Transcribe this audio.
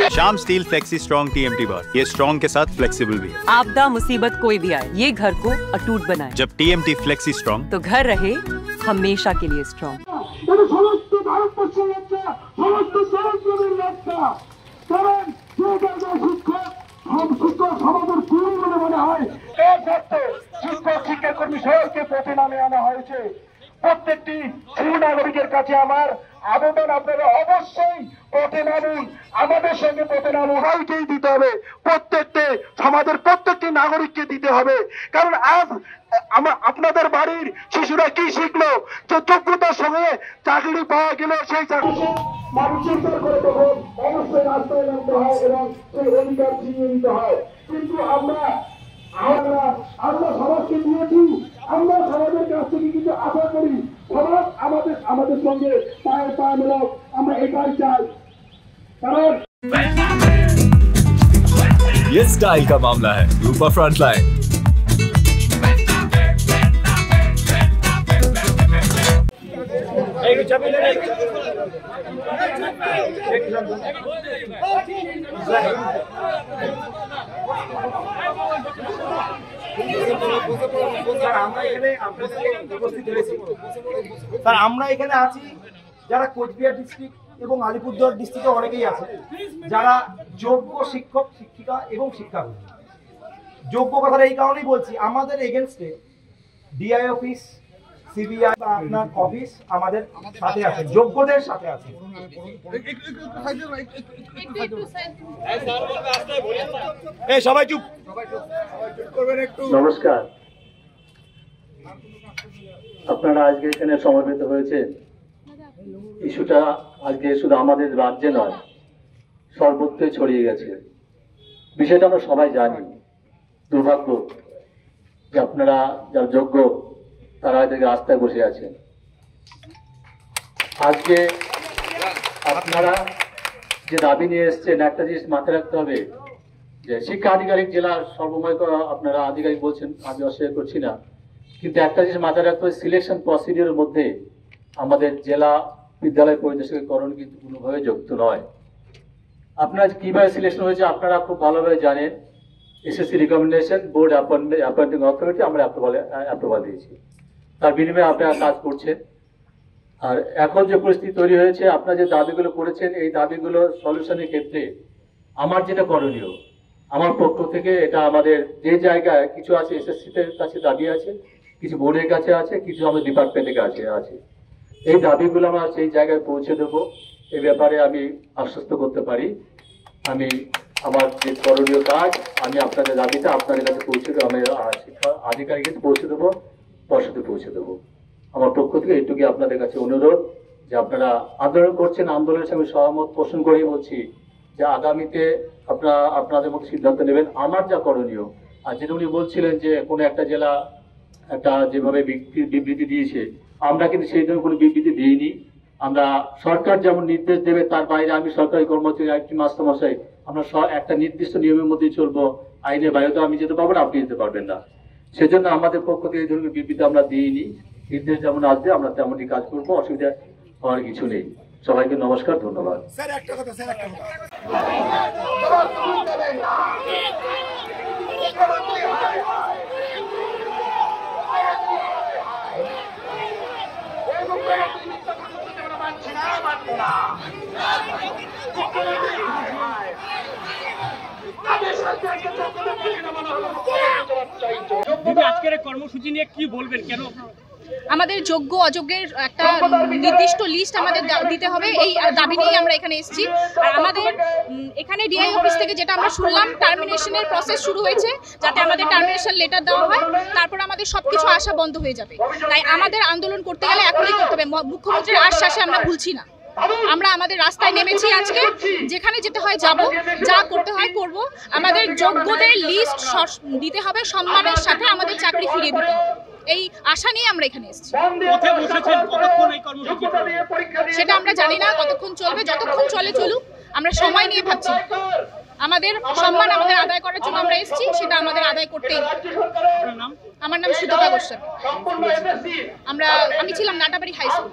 Shyam steel flexi strong TMT बार, ये strong के साथ फ्लेक्सिबल भी है। आपदा मुसीबत कोई भी आए, ये घर को अटूट बनाए। जब TMT फ्लेक्सी स्ट्रॉन्ग, तो घर रहे हमेशा के लिए स्ट्रॉन्ग। প্রত্যেকটি নাগরিকের কাছে আমার আবেদন, আপনারা অবশ্যই পথে নামুন, আমাদের সঙ্গে পথে নামুন। সবাইকেই দিতে হবে, সমাজের প্রত্যেকটি নাগরিককে দিতে হবে। কারণ আজ আপনাদের বাড়ির শিশুরা কি শিখলো, যে যোগ্যতার সঙ্গে চাকরি পাওয়া গেল, সেই চাকরি মানুষের করে তখন অবশ্যই রাস্তায় নামতে হয় এবং সেই অধিকার ছিনিয়ে নিতে হয়। কিন্তু আমরা সমাজকে দিয়েছি, আমরা সমাজের কাছ থেকে কিছু আশা করি, সমাজ আমাদের সঙ্গে পায়ে পা মেলাক, আমরা এটাই চাই। কারণ ये स्टाइल का मामला है। रूपा फ्रंटलाइन। আমরা এখানে আছি যারা কোচবিহার ডিস্ট্রিক্ট এবং আলিপুরদুয়ার ডিস্ট্রিক্টে অনেকেই আছে যারা যোগ্য শিক্ষক, শিক্ষিকা এবং শিক্ষাকর্মী। যোগ্য কথাটা এই কারণেই বলছি, আমাদের এগেনস্টে ডিআই অফিস, সিবিআই বা আপনার অফিস আমাদের সাথে আছে, যোগ্যদের সাথে আছে। সবাই চুপ। নমস্কার, আপনারা আজকে এখানে সমবেত হয়েছে। ইস্যুটা আজকে শুধু আমাদের রাজ্যে নয়, সর্বত্রই ছড়িয়ে গেছে। বিষয়টা আমরা সবাই জানি। দুর্ভাগ্য যে আপনারা যারা যোগ্য তারা রাস্তায় বসে আছেন। আজকে আপনারা যে দাবি নিয়ে এসছেন, একটা জিনিস মাথায় রাখতে হবে যে শিক্ষা আধিকারিক জেলার সর্বময় আপনারা আধিকারিক বলছেন, আমি অস্বীকার করছি না, কিন্তু একটা জিনিস মাথায় রাখতে হবে, সিলেকশন প্রসিডিওরের মধ্যে আমাদের জেলা বিদ্যালয় পরিদর্শকরণ কিন্তু কোনোভাবে যুক্ত নয়। আপনারা কিভাবে সিলেকশন হয়েছে আপনারা খুব ভালোভাবে জানেন। SSC recommendation, board appointing authority আমরা অ্যাপ্রুভাল দিয়েছি, তার বিনিময়ে আপনারা কাজ করছেন। আর এখন যে পরিস্থিতি তৈরি হয়েছে, আপনারা যে দাবিগুলো করেছেন, এই দাবিগুলো সলিউশনের ক্ষেত্রে আমার যেটা করণীয়, আমার পক্ষ থেকে এটা আমাদের যে জায়গায় কিছু আছে, এসএসসির কাছে দাবি আছে, কিছু বোর্ডের কাছে আছে, কিছু আমাদের ডিপার্টমেন্টের কাছে আছে। এই দাবিগুলো আমরা সেই জায়গায় পৌঁছে দেবো, এই ব্যাপারে আমি আশ্বস্ত করতে পারি। আমি আমার যে করণীয় কাজ, আমি আপনাদের দাবিটা আপনাদের কাছে পৌঁছে দেবো, আমি শিক্ষা আধিকারিকের পৌঁছে দেবো, পর্ষদে পৌঁছে দেবো। আমার পক্ষ থেকে এইটুকু আপনাদের কাছে অনুরোধ যে আপনারা আন্দোলন করছেন, আন্দোলনের সঙ্গে সহমত পোষণ করেই বলছি যে আগামীতে আপনাদের মতো সিদ্ধান্ত নেবেন। আমার যা করণীয়, আর যেটা উনি বলছিলেন যে কোনো একটা জেলা একটা যেভাবে বিবৃতি দিয়েছে, আমরা কিন্তু সেই জন্য কোনো বিবৃতি দিইনি। আমরা সরকার যেমন নির্দেশ দেবে তার বাইরে, আমি সরকারি কর্মচারী, একটি মাস্টারমশাই, আমরা একটা নির্দিষ্ট নিয়মের মধ্যেই চলবো। আইনের বাইরে তো আমি যেতে পারবো না, আপনি যেতে পারবেন না। সেজন্য আমাদের পক্ষ থেকে এই ধরনের বিবৃতি আমরা দিইনি। নির্দেশ যেমন আসবে আমরা তেমনই কাজ করবো, অসুবিধা হওয়ার কিছু নেই। সবাইকে নমস্কার, ধন্যবাদ। আজকের এই কর্মসূচি নিয়ে কি বলবেন, কেন? আমাদের যোগ্য অযোগ্যের একটা নির্দিষ্ট লিস্ট আমাদের দিতে হবে, এই দাবি নিয়েই আমরা এখানে এসেছি। আর আমাদের এখানে ডিআই অফিস থেকে যেটা আমরা শুনলাম, টার্মিনেশনের প্রসেস শুরু হয়েছে, যাতে আমাদের টার্মিনেশন লেটার দেওয়া হয়, তারপর আমাদের সবকিছু আশা বন্ধ হয়ে যাবে। তাই আমাদের আন্দোলন করতে গেলে এখনই করতে হবে। মুখ্যমন্ত্রীর আশ্বাসে আমরা ভুলছি না, আমরা আমাদের রাস্তায় নেমেছি আজকে, যেখানে যেতে হয় যাব, যা করতে হয় করব। আমাদের যোগ্যদের লিস্ট দিতে হবে, সম্মানের সাথে আমাদের চাকরি ফিরিয়ে দিতে হবে, এই আশা নিয়ে আমরা এখানে এসেছি। সেটা আমরা জানি না কতক্ষণ চলবে, যতক্ষণ চলে চলুক, আমরা সময় নিয়ে ভাবছি। আমাদের সম্মান আমাদের আদায় করার জন্য আমরা এসেছি, সেটা আমাদের আদায় করতেই। আমার নাম সুতপা গোস্বামী, আমি ছিলাম নাটাবাড়ি হাই স্কুল।